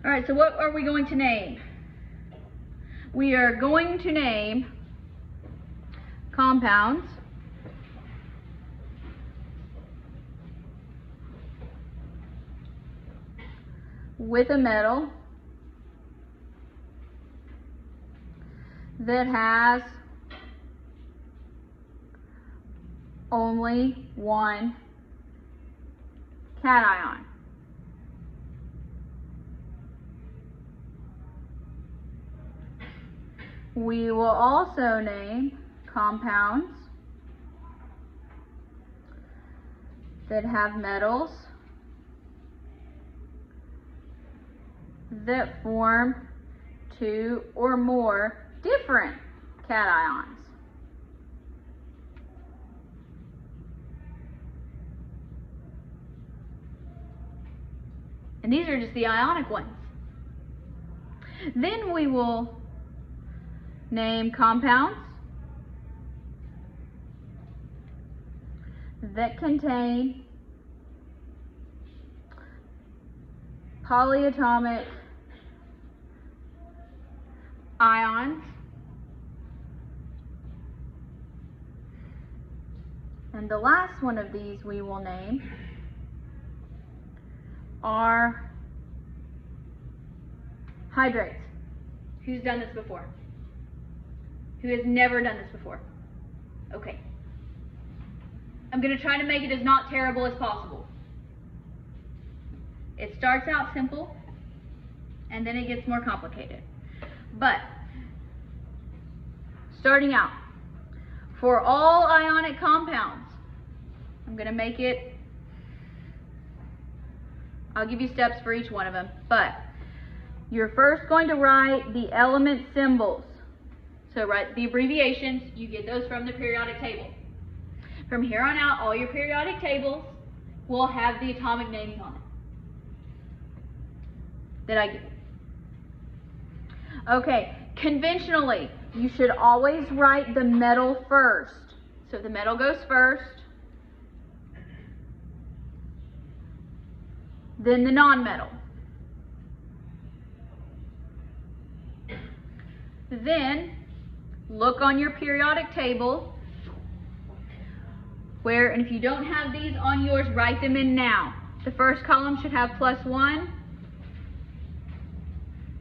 All right, so what are we going to name? We are going to name compounds with a metal that has only one cation. We will also name compounds that have metals that form two or more different cations. And these are just the ionic ones. Then we will name compounds that contain polyatomic ions and the last one of these we will name are hydrates. Who's done this before? Who has never done this before? Okay. I'm going to try to make it as not terrible as possible. It starts out simple and then it gets more complicated. But starting out, for all ionic compounds, I'm going to make it, I'll give you steps for each one of them, but you're first going to write the element symbols. So write the abbreviations, you get those from the periodic table. From here on out, all your periodic tables will have the atomic naming on it that I give. Okay, conventionally, you should always write the metal first. So the metal goes first, then the non-metal. Then look on your periodic table where, and if you don't have these on yours, write them in now. The first column should have +1.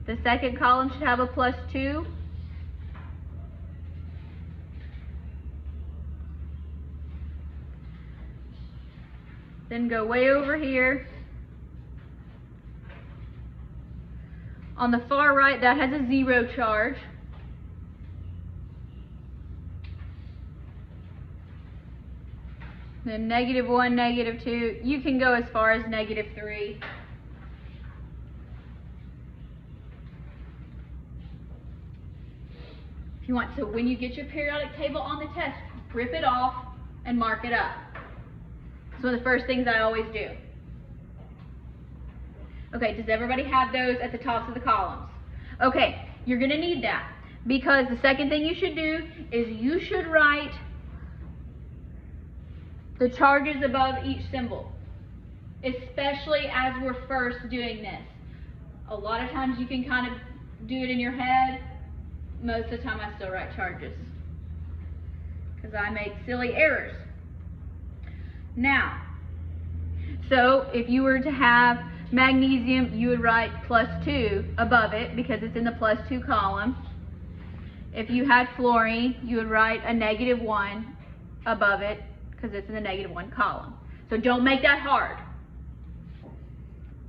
The second column should have a +2. Then go way over here. On the far right, that has a 0 charge. Then -1, -2. You can go as far as -3. If you want. So when you get your periodic table on the test, rip it off and mark it up. It's one of the first things I always do. Okay, does everybody have those at the tops of the columns? Okay, you're going to need that because the second thing you should do is you should write the charges above each symbol, especially as we're first doing this. A lot of times you can kind of do it in your head. Most of the time I still write charges because I make silly errors. Now, so if you were to have magnesium, you would write +2 above it because it's in the +2 column. If you had fluorine, you would write a -1 above it because it's in the -1 column. So don't make that hard.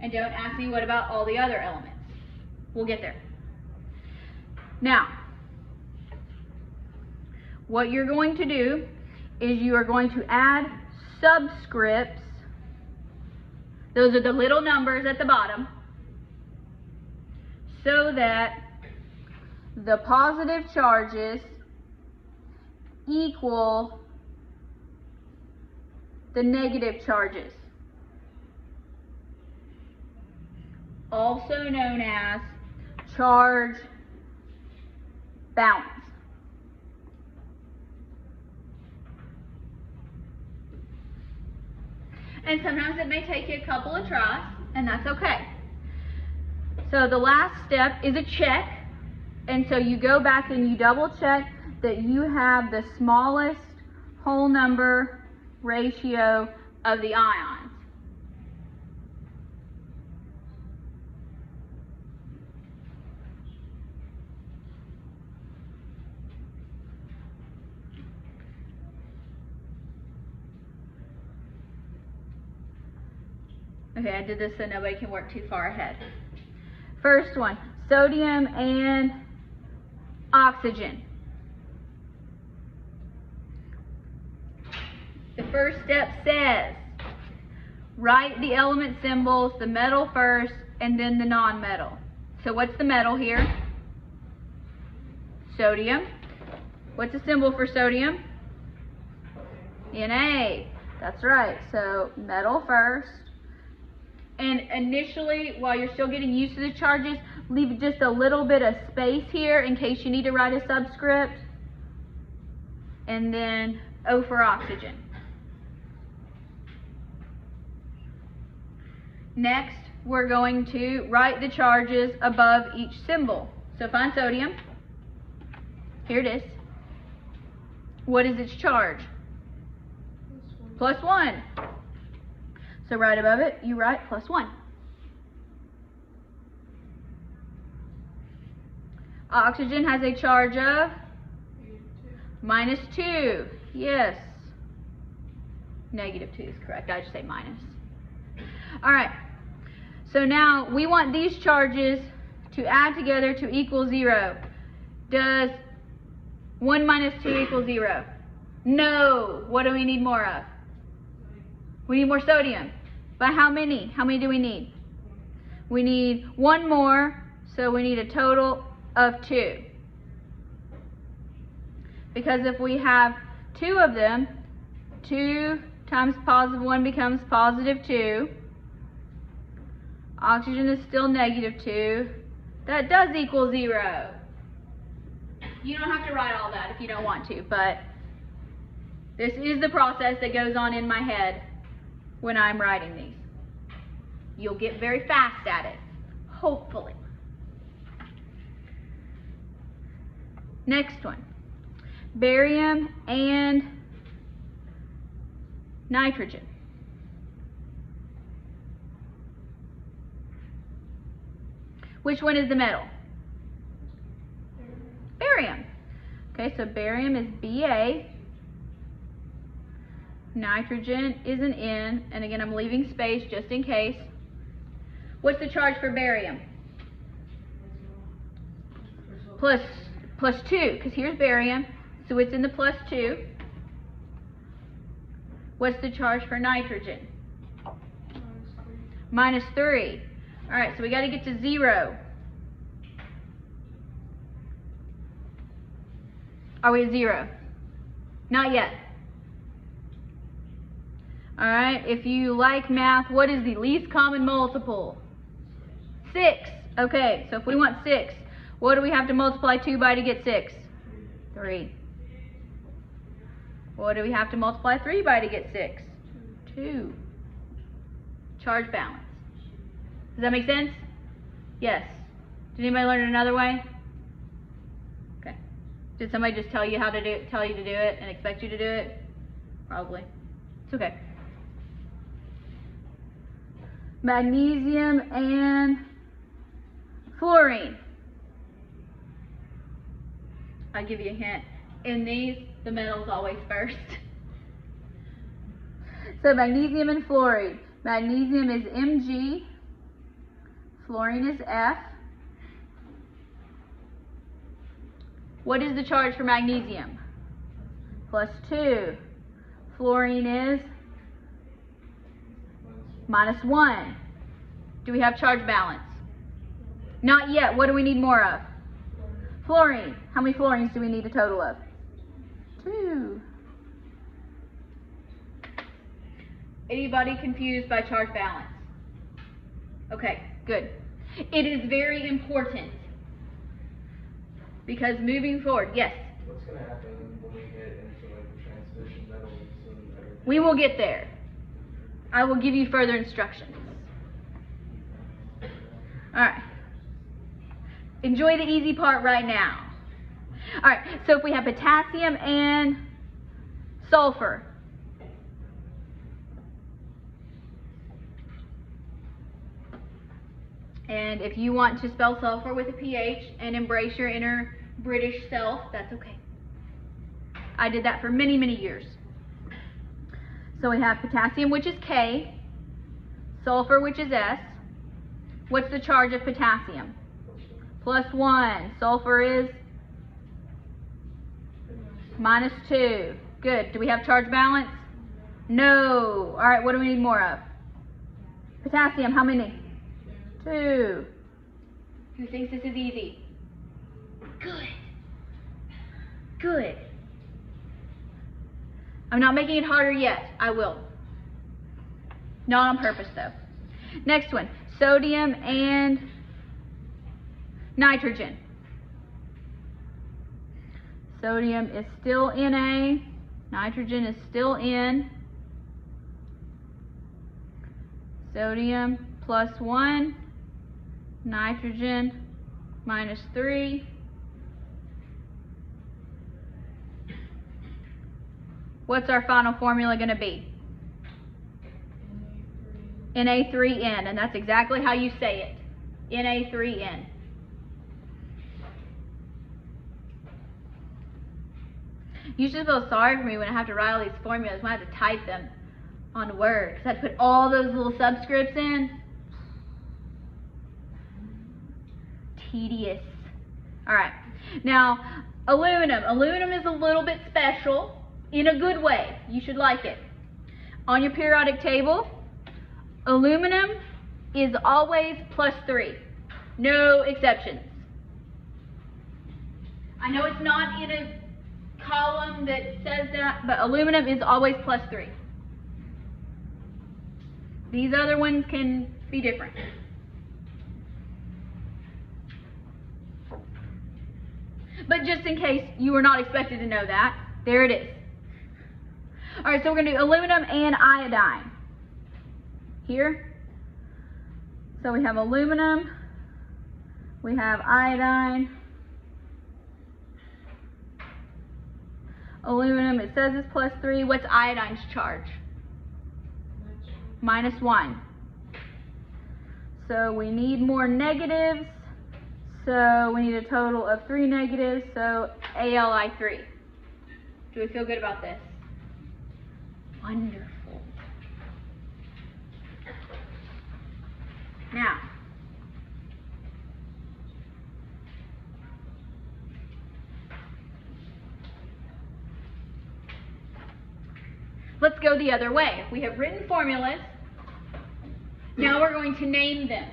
And don't ask me what about all the other elements. We'll get there. Now, what you're going to do is you are going to add subscripts. Those are the little numbers at the bottom, so that the positive charges equal the negative charges, also known as charge balance. And sometimes it may take you a couple of tries, and that's okay. So the last step is a check. And so you go back and you double check that you have the smallest whole number ratio of the ions. Okay, I did this so nobody can work too far ahead. First one, sodium and oxygen. The first step says, write the element symbols, the metal first, and then the non-metal. So what's the metal here? Sodium. What's the symbol for sodium? Na. That's right. So metal first. And initially, while you're still getting used to the charges, leave just a little bit of space here in case you need to write a subscript. And then O for oxygen. Next, we're going to write the charges above each symbol. So find sodium. Here it is. What is its charge? +1. So right above it, you write +1. Oxygen has a charge of -2. Yes. -2 is correct. I just say minus. All right. So now we want these charges to add together to equal 0. Does 1 minus 2 equal 0? No. What do we need more of? We need more sodium. By how many? How many do we need? We need 1 more, so we need a total of 2. Because if we have 2 of them, 2 times +1 becomes +2. Oxygen is still -2. That does equal 0. You don't have to write all that if you don't want to, but this is the process that goes on in my head when I'm writing these. You'll get very fast at it, hopefully. Next one, barium and nitrogen. Which one is the metal? Barium. Okay, so barium is Ba. Nitrogen is an N, and again I'm leaving space just in case. What's the charge for barium? Plus 2, because here's barium, so it's in the +2. What's the charge for nitrogen? -3. All right, so we got to get to 0. Are we at 0? Not yet. All right, if you like math, what is the least common multiple? 6. Okay, so if we want 6, what do we have to multiply 2 by to get 6? 3. What do we have to multiply 3 by to get 6? 2. Charge balance. Does that make sense? Yes. Did anybody learn it another way? Okay. Did somebody just tell you how to do it, tell you to do it and expect you to do it? Probably. It's okay. Magnesium and fluorine. I'll give you a hint. In these, the metal's always first. So magnesium and fluorine. Magnesium is Mg. Fluorine is F. What is the charge for magnesium? +2. Fluorine is -1. Do we have charge balance? Not yet. What do we need more of? Fluorine. How many fluorines do we need a total of? 2. Anybody confused by charge balance? Okay, good. It is very important because moving forward, yes? What's going to happen when we get into like the transition metals and everything? We will get there. I will give you further instructions. All right. Enjoy the easy part right now. All right, so if we have potassium and sulfur, and if you want to spell sulfur with a PH and embrace your inner British self, that's okay. I did that for many, many years. So we have potassium, which is K, sulfur, which is S. What's the charge of potassium? +1. Sulfur is -2. Good. Do we have charge balance? No. All right, what do we need more of? Potassium, how many? 2. Who thinks this is easy? Good. Good. I'm not making it harder yet. I will. Not on purpose, though. Next one, sodium and nitrogen. Sodium is still Na. Nitrogen is still N. Sodium +1. Nitrogen -3. What's our final formula going to be? Na3N, and that's exactly how you say it. Na3N. You should feel sorry for me when I have to write all these formulas, when I have to type them on Word, because I have to put all those little subscripts in. Tedious. All right. Now, aluminum. Aluminum is a little bit special in a good way. You should like it. On your periodic table, aluminum is always +3. No exceptions. I know it's not in a column that says that, but aluminum is always +3. These other ones can be different. But just in case you were not expected to know that, there it is. All right, so we're going to do aluminum and iodine here. So we have aluminum, we have iodine. Aluminum, it says it's +3. What's iodine's charge? -1. So we need more negatives. So we need a total of 3 negatives. So Ali3. Do we feel good about this? Wonderful. Now, let's go the other way. If we have written formulas, now we're going to name them.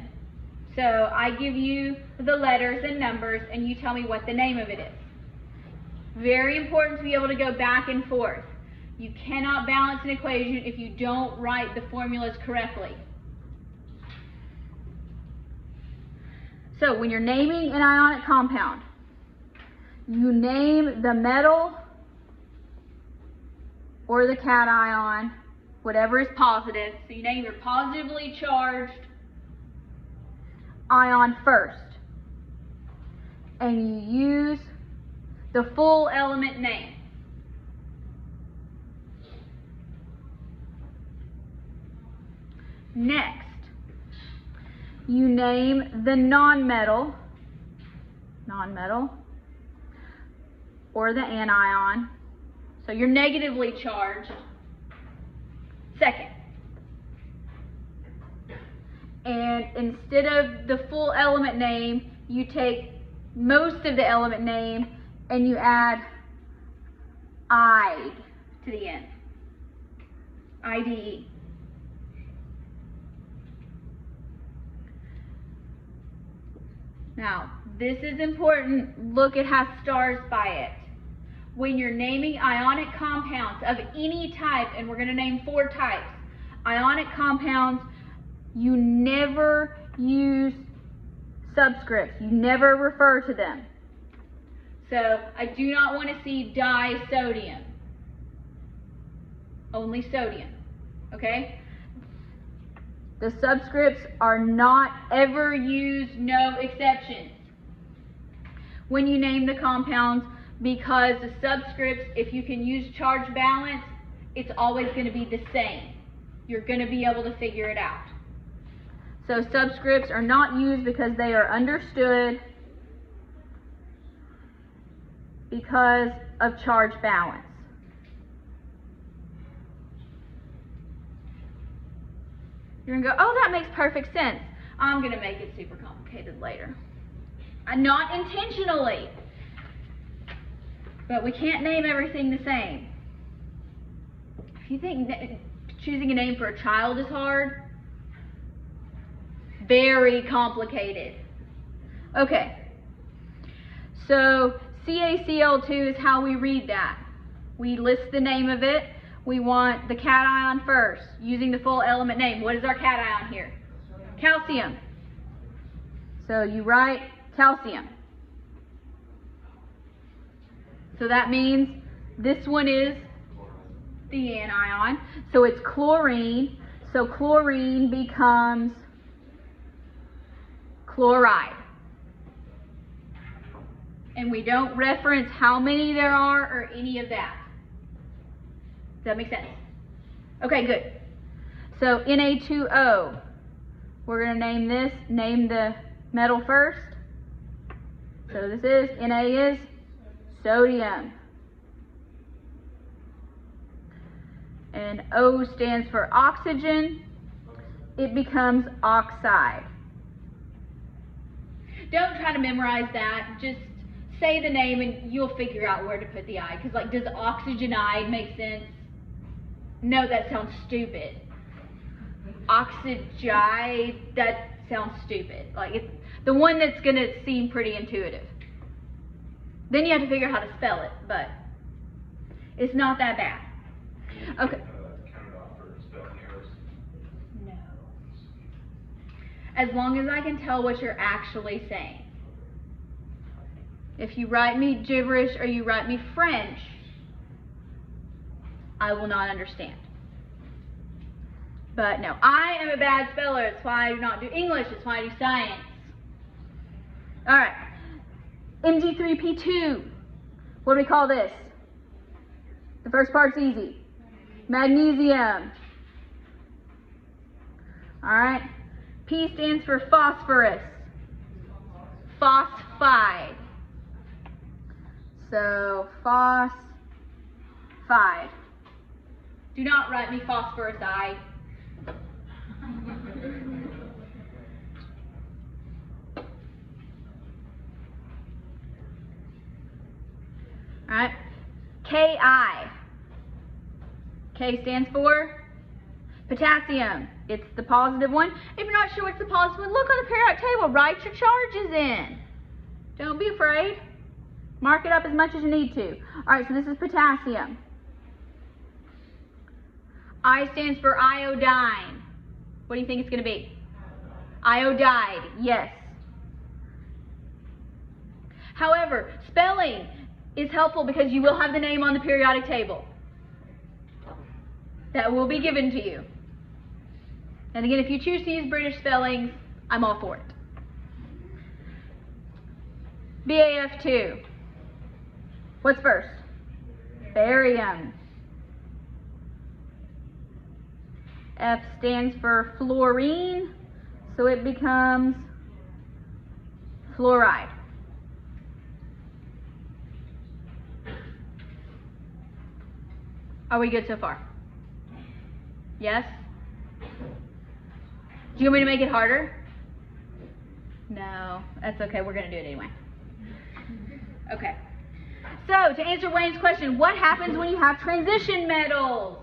So I give you the letters and numbers, and you tell me what the name of it is. Very important to be able to go back and forth. You cannot balance an equation if you don't write the formulas correctly. So when you're naming an ionic compound, you name the metal or the cation, whatever is positive. So you name your positively charged ion first. And you use the full element name. Next, you name the non-metal, or the anion. So you're negatively charged second. And instead of the full element name, you take most of the element name and you add "ide" to the end. IDE. Now, this is important. Look, it has stars by it. When you're naming ionic compounds of any type, and we're going to name 4 types, ionic compounds, you never use subscripts. You never refer to them. So I do not want to see disodium. Only sodium. Okay? The subscripts are not ever used, no exceptions. when you name the compounds, because the subscripts, if you can use charge balance, it's always going to be the same. You're going to be able to figure it out. So subscripts are not used because they are understood because of charge balance. You're going to go, oh, that makes perfect sense. I'm going to make it super complicated later. Not intentionally. But we can't name everything the same. If you think choosing a name for a child is hard, very complicated. Okay. So CaCl2 is how we read that. We list the name of it. We want the cation first, using the full element name. What is our cation here? Calcium. So you write calcium. So that means this one is the anion. So it's chlorine. So chlorine becomes chloride. And we don't reference how many there are or any of that. Does that make sense? Okay, good. So Na2O. We're going to name the metal first. So this is, Na is sodium. And O stands for oxygen. It becomes oxide. Don't try to memorize that. Just say the name and you'll figure out where to put the I. Because, like, does oxygenide make sense? No, that sounds stupid. Oxygide, that sounds stupid. Like, it's the one that's going to seem pretty intuitive. Then you have to figure out how to spell it, but it's not that bad. Okay. No. As long as I can tell what you're actually saying. If you write me gibberish or you write me French, I will not understand. But no, I am a bad speller. That's why I do not do English. That's why I do science. All right. Mg3P2. What do we call this? The first part's easy. Magnesium. All right. P stands for phosphorus. Phosphide. So, phosphide. Do not write me phosphoruside. Alright. Ki. K stands for potassium. It's the positive one. If you're not sure what's the positive one, look on the periodic table. Write your charges in. Don't be afraid. Mark it up as much as you need to. Alright, so this is potassium. I stands for iodine. What do you think it's going to be? Iodide, yes. However, spelling is helpful because you will have the name on the periodic table. That will be given to you. And again, if you choose to use British spellings, I'm all for it. BAF2. What's first? Barium. F stands for fluorine, so it becomes fluoride. Are we good so far? Yes? Do you want me to make it harder? No, that's okay. We're going to do it anyway. Okay. So, to answer Wayne's question, what happens when you have transition metals?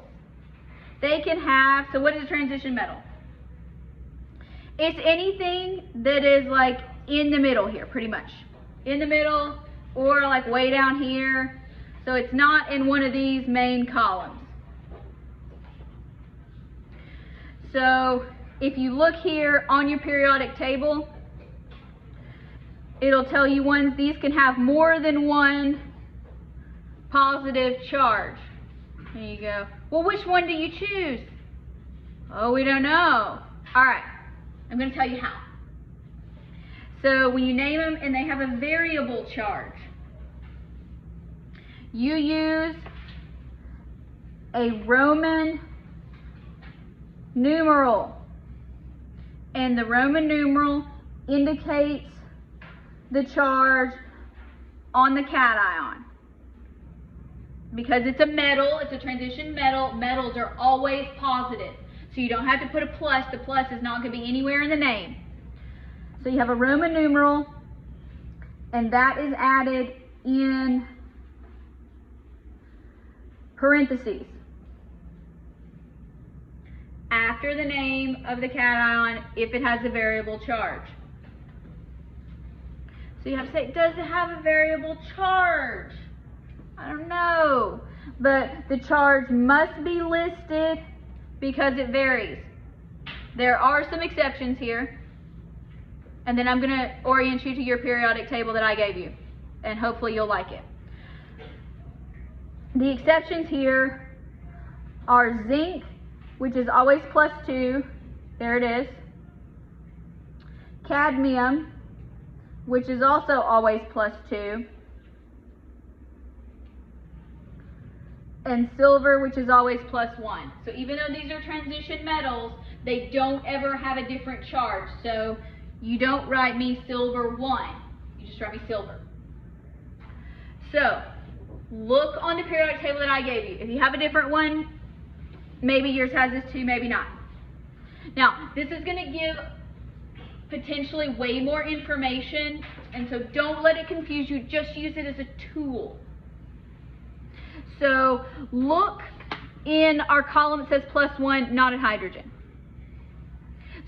They can have, so what is a transition metal? It's anything that is like in the middle here, pretty much. In the middle or like way down here. So it's not in one of these main columns. So if you look here on your periodic table, it'll tell you these can have more than one positive charge. There you go. Well, which one do you choose? Oh, we don't know. All right, I'm going to tell you how. So when you name them and they have a variable charge, you use a Roman numeral. And the Roman numeral indicates the charge on the cation. Because it's a metal, it's a transition metal, metals are always positive. So you don't have to put a plus. The plus is not going to be anywhere in the name. So you have a Roman numeral, and that is added in parentheses after the name of the cation if it has a variable charge. So you have to say, does it have a variable charge? I don't know, but the charge must be listed because it varies. There are some exceptions here, and then I'm going to orient you to your periodic table that I gave you, and hopefully you'll like it. The exceptions here are zinc, which is always +2, there it is. Cadmium, which is also always +2. And silver, which is always +1. So even though these are transition metals, they don't ever have a different charge. So you don't write me silver 1, you just write me silver. So look on the periodic table that I gave you. If you have a different one, maybe yours has this too, maybe not. Now, this is going to give potentially way more information, and so don't let it confuse you, just use it as a tool. So look in our column that says +1, not at hydrogen.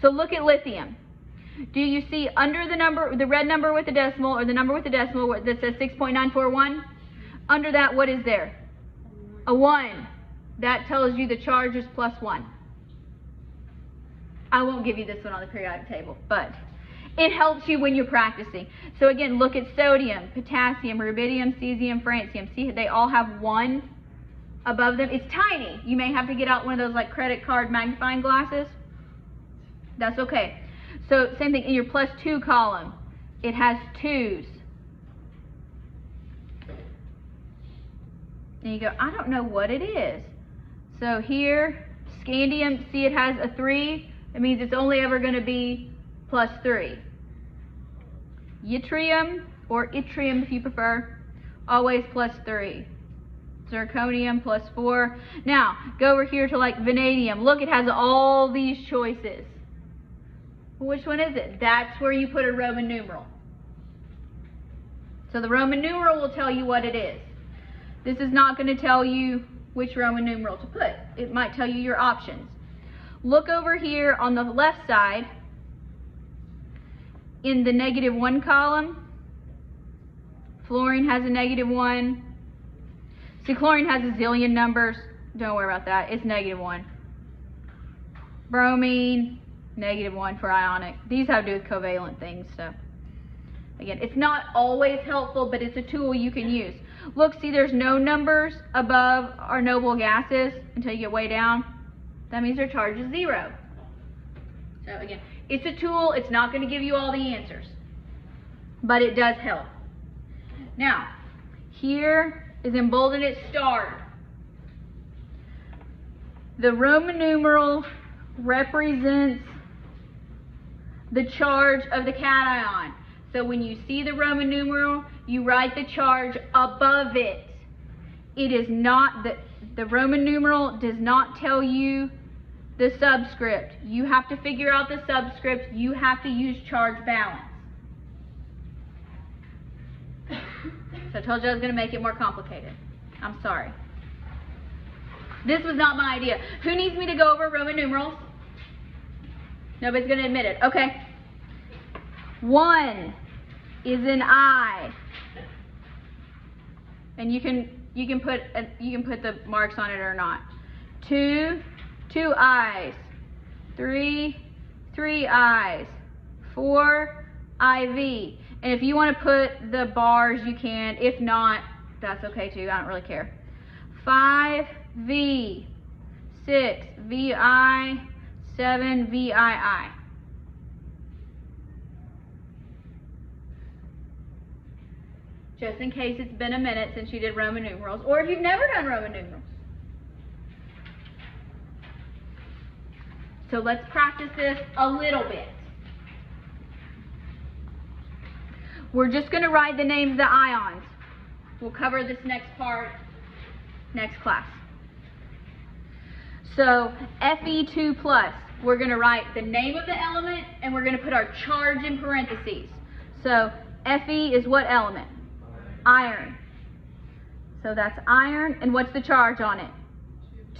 So look at lithium. Do you see under the number, the red number with the decimal, or the number with the decimal that says 6.941? Under that, what is there? A 1. That tells you the charge is +1. I won't give you this one on the periodic table, but it helps you when you're practicing. So again, look at sodium, potassium, rubidium, cesium, francium. See, they all have 1 above them. It's tiny. You may have to get out one of those like credit card magnifying glasses. That's okay. So same thing in your +2 column. It has 2s. And you go, I don't know what it is. So here, scandium, see it has a 3. It means it's only ever going to be +3. Yttrium, or yttrium if you prefer, always +3. Zirconium +4. Now, go over here to like vanadium. Look, it has all these choices. Which one is it? That's where you put a Roman numeral. So the Roman numeral will tell you what it is. This is not going to tell you which Roman numeral to put. It might tell you your options. Look over here on the left side in the -1 column. Fluorine has a -1. See, chlorine has a zillion numbers. Don't worry about that. It's -1. Bromine, -1 for ionic. These have to do with covalent things. So again, it's not always helpful, but it's a tool you can use. Look, see, there's no numbers above our noble gases until you get way down. That means their charge is 0. So again, it's a tool. It's not going to give you all the answers, but it does help. Now, here is emboldened, it's starred. The Roman numeral represents the charge of the cation. So when you see the Roman numeral, you write the charge above it. It is not, the Roman numeral does not tell you the subscript. You have to figure out the subscript. You have to use charge balance. So I told you I was going to make it more complicated. I'm sorry. This was not my idea. Who needs me to go over Roman numerals? Nobody's going to admit it. Okay. 1 is an I, and you can put the marks on it or not. 2, 2 I's. 3, 3 I's. 4, IV. And if you want to put the bars, you can. If not, that's okay too. I don't really care. 5 V. 6 VI. 7 VII. just in case it's been a minute since you did Roman numerals, or if you've never done Roman numerals. So let's practice this a little bit. We're just going to write the names of the ions. We'll cover this next part next class. So Fe2+, we're going to write the name of the element and we're going to put our charge in parentheses. So Fe is what element? Iron. So that's iron, and what's the charge on it?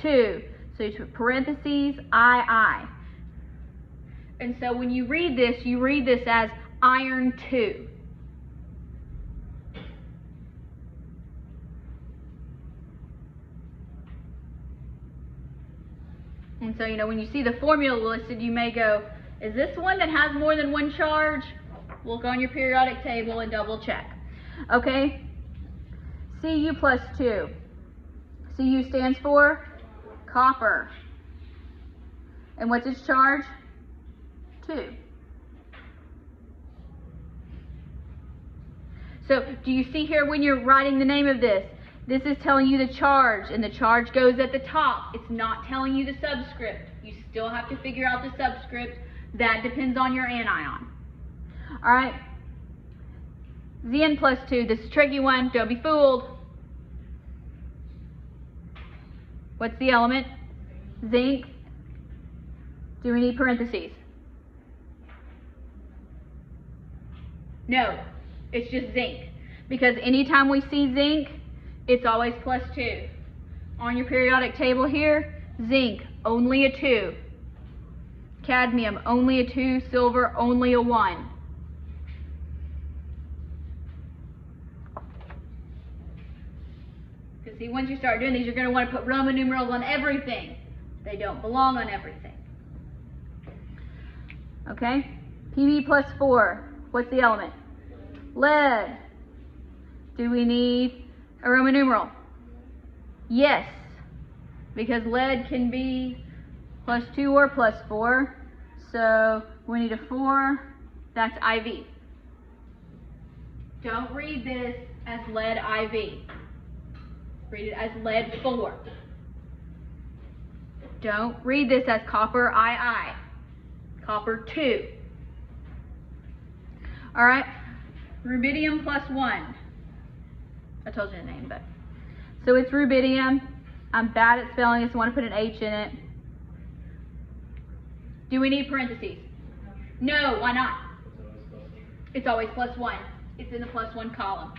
2. So you put parentheses, I. And so when you read this as iron 2. And so, when you see the formula listed, you may go, is this one that has more than one charge? Look on your periodic table and double check. Okay? Cu+2. Cu stands for copper. And what's its charge? 2. So, do you see here when you're writing the name of this? This is telling you the charge, and the charge goes at the top. It's not telling you the subscript. You still have to figure out the subscript. That depends on your anion. All right? Zn+2, this is a tricky one. Don't be fooled. What's the element? Zinc. Do we need parentheses? No, it's just zinc. Because anytime we see zinc, it's always +2. On your periodic table here, zinc, only a 2. Cadmium, only a 2. Silver, only a 1. Because see, once you start doing these, you're going to want to put Roman numerals on everything. They don't belong on everything. Okay? Pb+4, what's the element? Lead. Do we need a Roman numeral? Yes, because lead can be +2 or +4. So we need a 4. That's IV. Don't read this as lead IV. Read it as lead 4. Don't read this as copper II. Copper 2. All right. Rubidium+1. I told you the name, but. So it's rubidium. I'm bad at spelling it, so I want to put an H in it. Do we need parentheses? No, why not? It's always +1. It's in the +1 column.